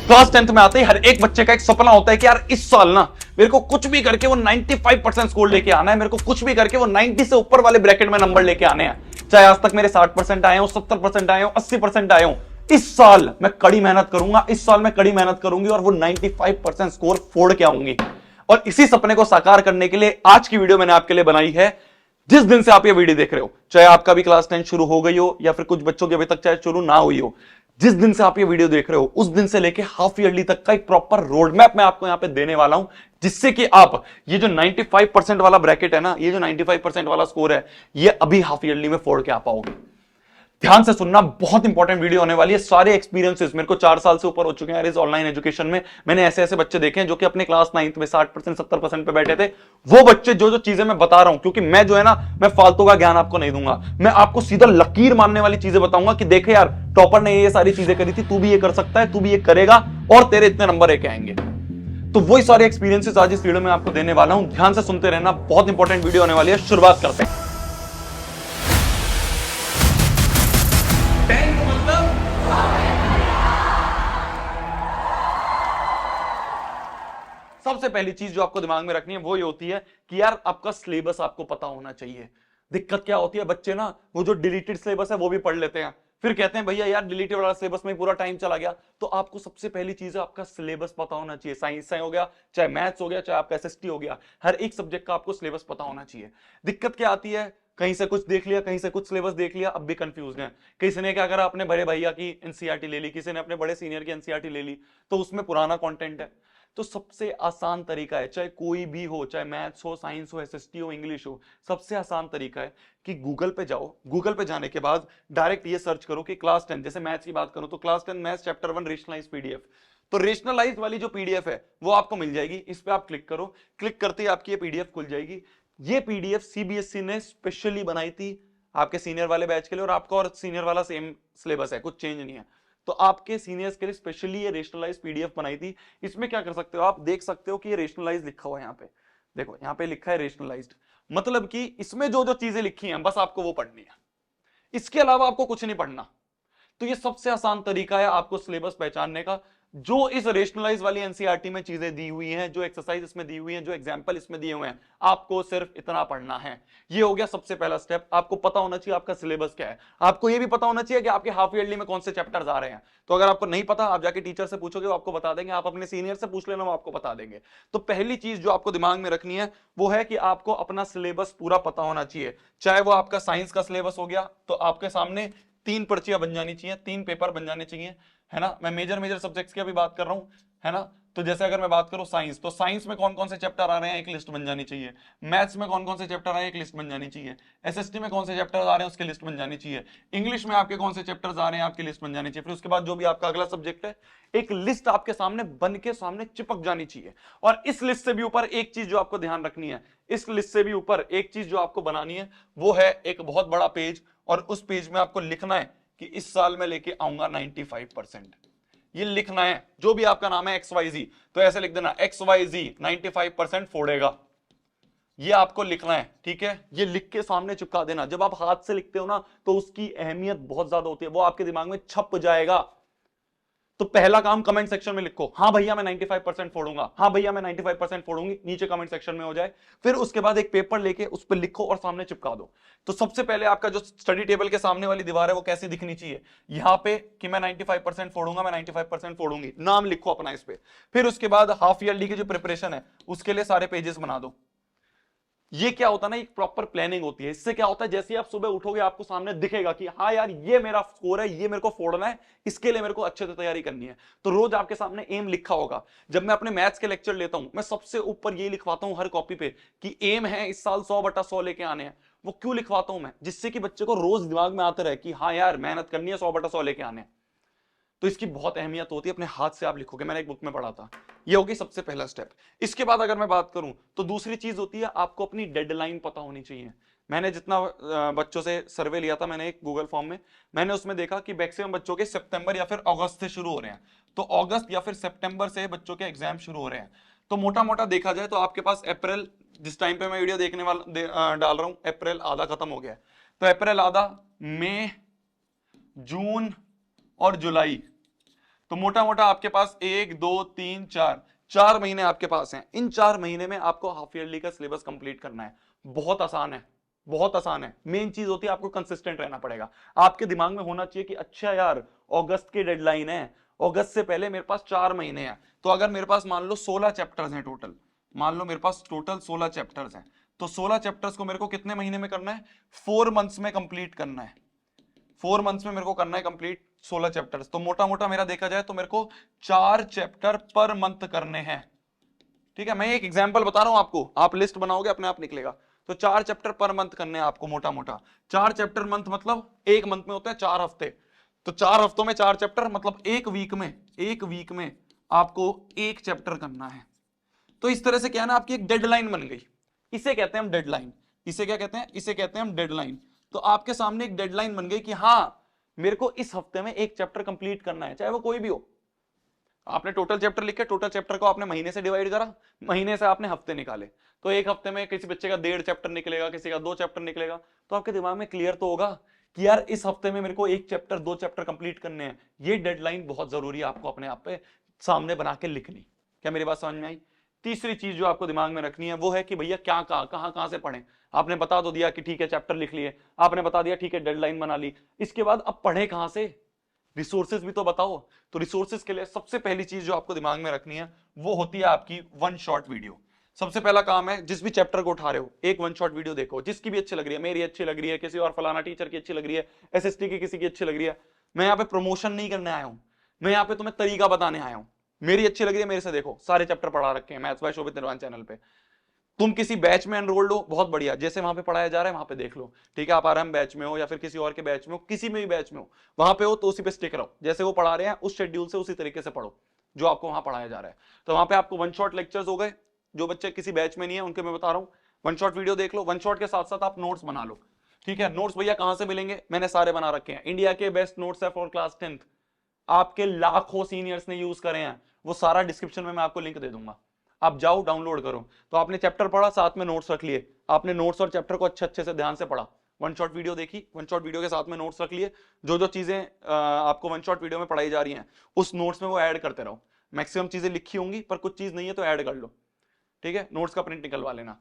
Class 10th में आते ही हर एक बच्चे का एक सपना होता है कि यार इस साल ना मेरे को कुछ भी करके वो 95% स्कोर लेके आना है, मेरे को कुछ भी करके वो 90 से ऊपर वाले ब्रैकेट में नंबर लेके आने हैं। चाहे आज तक मेरे 60% आए हो, 70% आए हो, 80% आए हो, इस साल मैं कड़ी मेहनत करूंगा, इस साल मैं कड़ी मेहनत करूंगी और वो 95% स्कोर फोड़ के आऊंगी। और इसी सपने को साकार करने के लिए आज की वीडियो मैंने आपके लिए बनाई है। जिस दिन से आप ये वीडियो देख रहे हो, चाहे आपका भी क्लास 10 शुरू हो गई हो या फिर कुछ बच्चों की अभी तक चाहे शुरू ना हुई हो, जिस दिन से आप ये वीडियो देख रहे हो उस दिन से लेके हाफ ईयरली तक का एक प्रॉपर रोड मैप मैं आपको यहां पे देने वाला हूं, जिससे कि आप ये जो 95% वाला ब्रैकेट है ना, ये जो 95% वाला स्कोर है, ये अभी हाफ ईयरली में फोड़ के आ पाओगे। ध्यान से सुनना, बहुत इंपॉर्टेंट वीडियो होने वाली है। सारे एक्सपीरियंसेस, मेरे को 4 साल से ऊपर हो चुके हैं इस ऑनलाइन एजुकेशन में। मैंने ऐसे ऐसे बच्चे देखे हैं जो कि अपने क्लास 9th में 60% 70% पे बैठे थे। वो बच्चे जो जो चीजें मैं बता रहा हूं, क्योंकि मैं जो है ना, मैं फालतू का ज्ञान आपको नहीं दूंगा, मैं आपको सीधा लकीर मारने वाली चीजें बताऊंगा कि देखे यार, टॉपर ने ये सारी चीजें करी थी, तू भी ये कर सकता है, तू भी ये करेगा और तेरे इतने नंबर लेके आएंगे। तो वही सारे एक्सपीरियंसेस आज इस वीडियो में आपको देने वाला हूं। ध्यान से सुनते रहना, बहुत इंपॉर्टेंट वीडियो होने वाली है। शुरुआत करते हैं। सबसे पहली चीज जो आपको दिमाग में रखनी है वो ये होती है कि यार आपका सिलेबस आपको पता होना चाहिए। दिक्कत क्या होती है, बच्चे ना वो जो डिलीटेड सिलेबस है वो भी पढ़ लेते हैं, फिर कहते हैं भैया यार डिलीटेड वाला सिलेबस में पूरा टाइम चला गया। तो आपको सबसे पहली चीज है आपका सिलेबस पता होना चाहिए। साइंस हो गया, चाहे मैथ्स हो गया, चाहे आपका एसएसटी हो गया, हर एक सब्जेक्ट का आपको सिलेबस पता होना चाहिए। दिक्कत क्या आती है, कहीं से कुछ देख लिया, कहीं से कुछ सिलेबस देख लिया, अब भी कंफ्यूज है। किसी ने क्या करा, अपने बड़े भैया की एनसीईआरटी ले ली, किसी ने अपने बड़े सीनियर की एनसीईआरटी ले ली, तो उसमें पुराना कंटेंट है। तो सबसे आसान तरीका है, चाहे कोई भी हो, चाहे मैथ्स हो, साइंस हो, एसएसटी हो, इंग्लिश हो, सबसे आसान तरीका है कि गूगल पे जाओ। गूगल पे जाने के बाद डायरेक्ट ये सर्च करो कि क्लास 10, जैसे मैथ्स की बात करूं तो class 10 maths chapter 1 rationalise PDF. तो रेशनलाइज वाली जो पीडीएफ है वो आपको मिल जाएगी। इस पे आप क्लिक करो, क्लिक करते ही आपकी ये पीडीएफ खुल जाएगी। ये पीडीएफ सीबीएसई ने स्पेशली बनाई थी आपके सीनियर वाले बैच के लिए, और आपका और सीनियर वाला सेम सिलेबस है, कुछ चेंज नहीं है। तो आपके सीनियर्स के लिए स्पेशली ये रेशनलाइज पीडीएफ बनाई थी। इसमें क्या कर सकते हो, आप देख सकते हो कि ये रेशनलाइज लिखा हुआ है। यहाँ पे देखो, यहाँ पे लिखा है रेशनलाइज्ड, मतलब कि इसमें जो जो चीजें लिखी हैं बस आपको वो पढ़नी है, इसके अलावा आपको कुछ नहीं पढ़ना। तो ये सबसे आसान तरीका है आपको सिलेबस पहचानने का। जो इस रेशनलाइज वाली एनसीईआरटी में चीजें दी हुई हैं, जो एक्सरसाइज इसमें दी हुई हैं, जो एग्जांपल इसमें दिए हुए हैं, आपको सिर्फ इतना पढ़ना है। ये हो गया सबसे पहला स्टेप। आपको पता होना चाहिए आपका सिलेबस क्या है। आपको ये भी पता होना चाहिए कि आपके हाफ ईयरली में कौन से चैप्टर्स आ रहे हैं। तो अगर आपको नहीं पता, आप जाके टीचर से पूछोगे, वो आपको बता देंगे। आप अपने सीनियर से पूछ लेना, वो आपको बता देंगे। तो पहली चीज जो आपको दिमाग में रखनी है वो है कि आपको अपना सिलेबस पूरा पता होना चाहिए। चाहे वो आपका साइंस का सिलेबस हो गया, तो आपके सामने 3 पर्चियां बन जानी चाहिए, 3 पेपर बन जाने चाहिए, है ना। मैं मेजर सब्जेक्ट्स की अभी बात कर रहा हूं, है ना। तो जैसे अगर मैं बात करूं साइंस, तो साइंस में कौन कौन से चैप्टर आ रहे हैं एक लिस्ट बन जानी चाहिए। मैथ्स में कौन कौन से चैप्टर आ रहे हैं एक लिस्ट बन जानी चाहिए। एसएसटी में कौन से चैप्टर आ रहे हैं उसकी लिस्ट बन जानी चाहिए। इंग्लिश में आपके कौन से चैप्टर्स आ रहे हैं आपकी लिस्ट बन जानी चाहिए। फिर उसके बाद जो भी आपका अगला सब्जेक्ट है, एक लिस्ट आपके सामने बन के सामने चिपक जानी चाहिए। और इस लिस्ट से भी ऊपर एक चीज जो आपको ध्यान रखनी है, इस लिस्ट से भी ऊपर एक चीज जो आपको बनानी है, वो है एक बहुत बड़ा पेज। और उस पेज में आपको लिखना है कि इस साल में लेके आऊंगा 95%। ये लिखना है, जो भी आपका नाम है XYZ, तो ऐसे लिख देना XYZ 95% फोड़ेगा। ये आपको लिखना है, ठीक है। ये लिख के सामने चिपका देना। जब आप हाथ से लिखते हो ना, तो उसकी अहमियत बहुत ज्यादा होती है, वो आपके दिमाग में छप जाएगा। तो पहला काम कमेंट सेक्शन में लिखो, हाँ भैया मैं 95% फोड़ूंगा, हाँ भैया मैं 95% फोड़ूंगी, नीचे कमेंट सेक्शन में हो जाए। फिर उसके बाद एक पेपर लेके उस पर लिखो और सामने चिपका दो। तो सबसे पहले आपका जो स्टडी टेबल के सामने वाली दीवार है वो कैसी दिखनी चाहिए, यहां पे कि मैं 95% फोड़ूंगा, मैं 95% फोड़ूंगी, नाम लिखो अपना इस पे। फिर उसके बाद हाफ ईयरली की जो प्रिपरेशन है उसके लिए सारे पेजेस बना दो। ये क्या होता है ना, एक प्रॉपर प्लानिंग होती है। इससे क्या होता है, जैसे ही आप सुबह उठोगे आपको सामने दिखेगा कि हाँ यार ये मेरा स्कोर है, ये मेरे को फोड़ना है, इसके लिए मेरे को अच्छे से तैयारी करनी है। तो रोज आपके सामने एम लिखा होगा। जब मैं अपने मैथ्स के लेक्चर लेता हूं, मैं सबसे ऊपर ये लिखवाता हूं हर कॉपी पे कि एम है इस साल 100/100 लेके आने हैं। वो क्यों लिखवाता हूं मैं, जिससे कि बच्चे को रोज दिमाग में आते रहे कि हाँ यार मेहनत करनी है, 100/100 लेके आने हैं। तो इसकी बहुत अहमियत होती है, अपने हाथ से आप लिखोगे, मैंने एक बुक में पढ़ा था। ये होगी सबसे पहला स्टेप। इसके बाद अगर मैं बात करूं तो दूसरी चीज होती है आपको अपनी डेडलाइन पता होनी चाहिए। मैंने जितना बच्चों से सर्वे लिया था, मैंने एक गूगल फॉर्म में, मैंने उसमें देखा कि मैक्सिमम बच्चों के सितंबर या फिर अगस्त से शुरू हो रहे हैं। तो अगस्त या फिर सितंबर से बच्चों के एग्जाम शुरू हो रहे हैं। तो मोटा मोटा देखा जाए तो आपके पास अप्रैल, जिस टाइम पे मैं वीडियो देखने वाला डाल रहा हूं, अप्रैल आधा खत्म हो गया है। तो अप्रैल आधा, मई, जून और जुलाई, तो मोटा मोटा आपके पास 1 2 3 4 4 महीने आपके पास हैं। इन 4 महीने में आपको हाफ ईयरली का सिलेबस कंप्लीट करना है। बहुत आसान है, बहुत आसान है। मेन चीज होती है आपको कंसिस्टेंट रहना पड़ेगा। आपके दिमाग में होना चाहिए कि अच्छा यार अगस्त की डेडलाइन है, अगस्त से पहले मेरे पास 4 महीने हैं। तो अगर मेरे पास मान लो 16 चैप्टर्स हैं टोटल, मान लो मेरे पास टोटल 16 चैप्टर्स हैं, तो 16 चैप्टर्स को मेरे को कितने महीने में करना है? 4 मंथ्स में कंप्लीट करना है। 4 मंथ्स में मेरे को करना है कंप्लीट 16 चैप्टर्स। तो मोटा मोटा मेरा देखा जाए तो मेरे को 4 चैप्टर पर मंथ करने हैं। ठीक है, मैं एक एग्जांपल बता रहा हूं आपको, आप लिस्ट बनाओगे अपने आप निकलेगा। तो 4 चैप्टर पर मंथ करने हैं आपको मोटा मोटा। 4 चैप्टर मंथ मतलब एक मंथ में होता है 4 हफ्ते। तो 4 हफ्तों में 4 चैप्टर मतलब एक वीक में आपको एक चैप्टर करना है। तो इस तरह से क्या है ना, आपकी एक डेडलाइन बन गई। इसे कहते हैं हम डेडलाइन। इसे क्या कहते हैं? इसे कहते हैं हम डेडलाइन। तो आपके सामने एक डेडलाइन बन गई कि हाँ मेरे को इस हफ्ते में एक चैप्टर कंप्लीट करना है, चाहे वो कोई भी हो। आपने टोटल चैप्टर लिखे, टोटल चैप्टर को आपने महीने से डिवाइड करा, महीने से आपने हफ्ते निकाले। तो एक हफ्ते में किसी बच्चे का 1.5 चैप्टर निकलेगा, किसी का 2 चैप्टर निकलेगा। तो आपके दिमाग में क्लियर तो होगा कि यार इस हफ्ते में मेरे को एक चैप्टर 2 चैप्टर कंप्लीट करने हैं। ये डेडलाइन बहुत जरूरी है आपको अपने आप पे सामने बना के लिखनी। क्या मेरी बात समझ में आई? तीसरी चीज जो आपको दिमाग में रखनी है वो है कि भैया क्या कहां से पढ़ें। आपने बता तो दिया कि ठीक है चैप्टर लिख लिए, आपने बता दिया ठीक है डेडलाइन बना ली, इसके बाद अब पढ़े कहां से? रिसोर्सेज भी तो बताओ। तो रिसोर्सेज के लिए सबसे पहली चीज जो आपको दिमाग में रखनी है वो होती है आपकी वन शॉट वीडियो। सबसे पहला काम है, जिस भी चैप्टर को उठा रहे हो एक वन शॉट वीडियो देखो, जिसकी भी अच्छी लग रही है, मेरी अच्छी लग रही है, किसी और फलाना टीचर की अच्छी लग रही है, एसएसटी की किसी की अच्छी लग रही है। मैं यहाँ पे प्रमोशन नहीं करने आया हूं, मैं यहाँ पे तुम्हें तरीका बताने आया हूं। मेरी अच्छी लग रही है, मेरे से देखो, सारे चैप्टर पढ़ा रखे हैं मैथ्स बाय शोभित निर्वाण चैनल पे। तुम किसी बैच में एनरोल्ड हो, बहुत बढ़िया, जैसे वहां पे पढ़ाया जा रहा है वहां पे देख लो। ठीक है, आप आरएम बैच में हो या फिर किसी और के बैच में हो, किसी में भी बैच में हो, वहां पे हो तो उसी पे स्टिक रहो। जैसे वो पढ़ा रहे हैं उस शेड्यूल से उसी तरीके से पढ़ो जो आपको वहां पढ़ाया जा रहा है। तो वहां पे आपको वन शॉट लेक्चर्स हो गए। जो बच्चे किसी बैच में नहीं है उनके मैं बता रहा हूँ, वन शॉट वीडियो देख लो। वन शॉट के साथ साथ आप नोट्स बना लो। ठीक है, नोट्स भैया कहां से मिलेंगे? मैंने सारे बना रखे हैं। इंडिया के बेस्ट नोट्स है फॉर क्लास 10th, आपके लाखों सीनियर्स ने यूज करे हैं, वो सारा डिस्क्रिप्शन में मैं आपको लिंक दे दूंगा। आप जाओ डाउनलोड करो। तो आपने चैप्टर पढ़ा, साथ में नोट्स रख लिए, आपने नोट्स और चैप्टर को अच्छे अच्छे से ध्यान से पढ़ा, वन शॉट वीडियो देखी, वन शॉट वीडियो के साथ में नोट्स रख लिए। जो जो चीजें आपको वन शॉट वीडियो में पढ़ाई जा रही हैं उस नोट्स में वो ऐड करते रहो। मैक्सिमम चीजें लिखी होंगी पर कुछ चीज नहीं है तो ऐड कर लो। ठीक है, नोट्स का प्रिंट निकलवा लेना।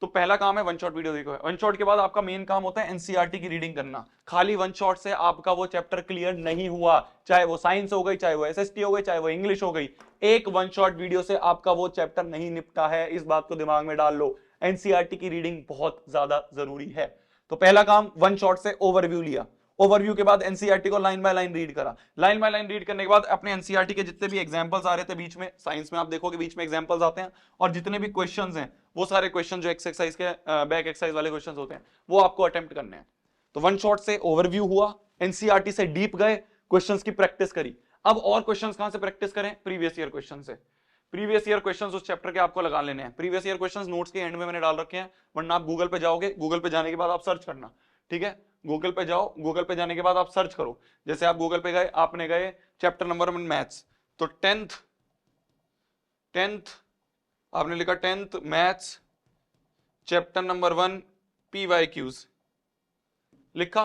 तो पहला काम है वन शॉट वीडियो देखो। वन शॉट के बाद आपका मेन काम होता है एनसीईआरटी की रीडिंग करना। खाली वन शॉट से आपका वो चैप्टर क्लियर नहीं हुआ, चाहे वो साइंस हो गई, चाहे वो एसएसटी हो गई, चाहे वो इंग्लिश हो गई। एक वन शॉट वीडियो से आपका वो चैप्टर नहीं निपटा है, इस बात को दिमाग में डाल लो। एनसीईआरटी की रीडिंग बहुत ज्यादा जरूरी है। तो पहला काम वन शॉट से ओवरव्यू लिया, ओवरव्यू के बाद एनसीईआरटी को लाइन बाय लाइन रीड करा, लाइन बाय लाइन रीड करने के बाद अपने एनसीईआरटी के जितने भी एग्जांपल्स आ रहे थे बीच में, साइंस में आप देखोगे बीच में एग्जांपल्स आते हैं, और जितने भी क्वेश्चंस हैं वो सारे क्वेश्चन जो एक्सरसाइज के बैक एक्सरसाइज वाले क्वेश्चंस होते हैं वो आपको अटेम्प्ट करने हैं। तो वन शॉट से ओवरव्यू हुआ, एनसीईआरटी से डीप गए, क्वेश्चंस की प्रैक्टिस करी। अब और क्वेश्चंस कहां से प्रैक्टिस करें? प्रीवियस ईयर क्वेश्चन से। प्रीवियस ईयर क्वेश्चंस उस चैप्टर के आपको लगा लेने हैं। प्रीवियस ईयर क्वेश्चंस नोट्स के एंड में मैंने डाल रखे हैं, वरना आप गूगल पे जाओगे, गूगल पे जाने के बाद आप सर्च करना। ठीक है, गूगल पे जाओ, गूगल पे जाने के बाद आप सर्च करो। जैसे आप गूगल पे गए, आपने गए चैप्टर नंबर 1 मैथ्स, तो टेंथ आपने लिखा 10th maths chapter number 1 PYQs लिखा।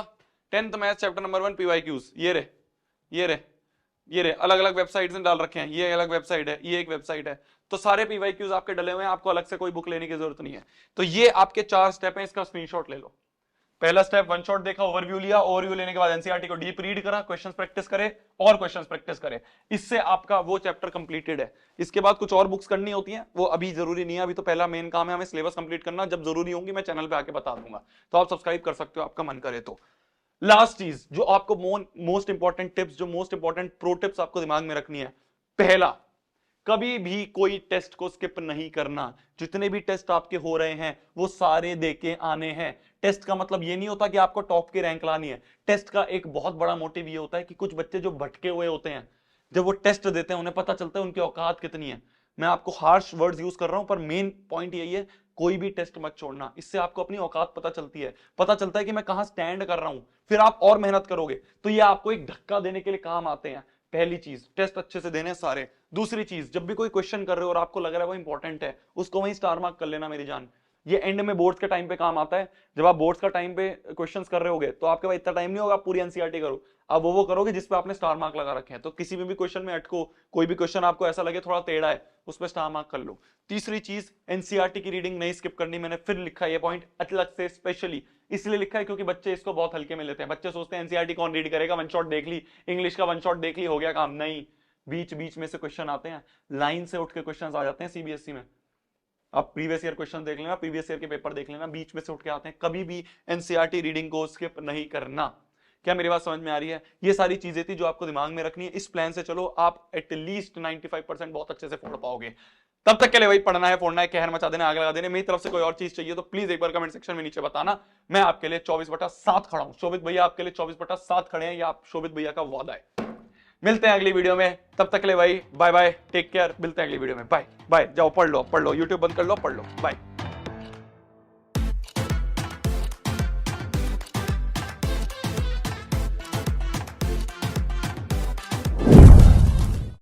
10th maths chapter number 1 PYQs, ये रे अलग अलग वेबसाइट्स ने डाल रखे हैं। ये अलग वेबसाइट है, ये एक वेबसाइट है। तो सारे PYQs आपके डले हुए हैं, आपको अलग से कोई बुक लेने की जरूरत नहीं है। तो ये आपके 4 स्टेप हैं, इसका स्क्रीनशॉट ले लो। पहला स्टेप वन शॉट देखा, ओवरव्यू लिया, ओवरव्यू लेने के बाद एनसीईआरटी को डीप रीड करा, क्वेश्चंस प्रैक्टिस करे और क्वेश्चंस प्रैक्टिस करे। इससे आपका वो चैप्टर कंप्लीटेड है। इसके बाद कुछ और बुक्स करनी होती हैं, वो अभी जरूरी नहीं है। अभी तो पहला मेन काम है हमें सिलेबस कंप्लीट करना। जब जरूरी होंगी मैं चैनल पे आके बता दूंगा, तो आप सब्सक्राइब कर सकते हो आपका मन करे तो। लास्ट चीज जो आपको मोस्ट इंपॉर्टेंट टिप्स, जो मोस्ट इंपॉर्टेंट प्रो टिप्स आपको दिमाग में रखनी है। पहला, कभी भी कोई टेस्ट को स्किप नहीं करना। जितने भी टेस्ट आपके हो रहे हैं वो सारे देके आने हैं। टेस्ट का मतलब ये नहीं होता कि आपको टॉप की रैंक लानी है। टेस्ट का एक बहुत बड़ा मोटिव ये होता है कि कुछ बच्चे जो भटके हुए होते हैं, जब वो टेस्ट देते हैं उन्हें पता चलता है उनकी औकात कितनी है। मैं आपको हार्श वर्ड्स यूज कर रहा हूं पर मेन पॉइंट यही है, कोई भी टेस्ट मत छोड़ना। इससे आपको अपनी औकात पता चलती है, पता चलता है कि मैं कहां स्टैंड कर रहा हूं। फिर आप और मेहनत करोगे तो ये आपको एक धक्का देने के लिए काम आते हैं। पहली चीज, टेस्ट अच्छे से देने सारे। दूसरी चीज, जब भी कोई क्वेश्चन कर रहे हो और आपको लग रहा है वो इंपॉर्टेंट है, उसको वहीं स्टार मार्क कर लेना मेरी जान। ये एंड में बोर्ड्स के टाइम पे काम आता है। जब आप बोर्ड्स का टाइम पे क्वेश्चंस कर रहे होगे तो आपके पास इतना टाइम नहीं होगा आप पूरी एनसीईआरटी करो। आप वो करोगे जिस पे आपने स्टार मार्क लगा रखे हैं। तो किसी भी क्वेश्चन में अटको, कोई भी क्वेश्चन आपको ऐसा लगे थोड़ा टेढ़ा है, उस पर स्टार मार्क कर लो। तीसरी चीज, एनसीईआरटी की रीडिंग नहीं स्किप करनी। मैंने फिर लिखा ये पॉइंट अलग से स्पेशली इसलिए लिखा है क्योंकि बच्चे इसको बहुत हल्के में लेते हैं। बच्चे सोचते हैं एनसीईआरटी कौन रीड करेगा, वन शॉट देख ली, इंग्लिश का वन शॉट देख ली, हो गया काम। नहीं, बीच बीच में से क्वेश्चन आते हैं, लाइन से उठ के क्वेश्चन आ जाते हैं सीबीएसई में। आप प्रीवियस ईयर क्वेश्चन देख लेना, प्रीवियस ईयर के पेपर देख लेना, बीच में से उठ के आते हैं। कभी भी एनसीईआरटी रीडिंग को स्किप नहीं करना। क्या मेरी बात समझ में आ रही है? ये सारी चीजें थी जो आपको दिमाग में रखनी है। इस प्लान से चलो, आप एटलीस्ट 95% बहुत अच्छे से फोड़ पाओगे। तब तक के लिए भाई पढ़ना है, फोड़ना है, कहर मचा देना, आग लगा देने। मेरी तरफ से कोई और चीज चाहिए तो प्लीज एक बार कमेंट सेक्शन में नीचे बताना। मैं आपके लिए 24/7 खड़ा हूं। शोभित भैया आपके लिए 24/7 खड़े हैं, या आप शोभित भैया का वादा है। मिलते हैं अगली वीडियो में, तब तक के लिए भाई बाय बाय, टेक केयर। मिलते हैं अगली वीडियो में, बाय बाय। जाओ पढ़ लो, यूट्यूब बंद कर लो, पढ़ लो, बाय।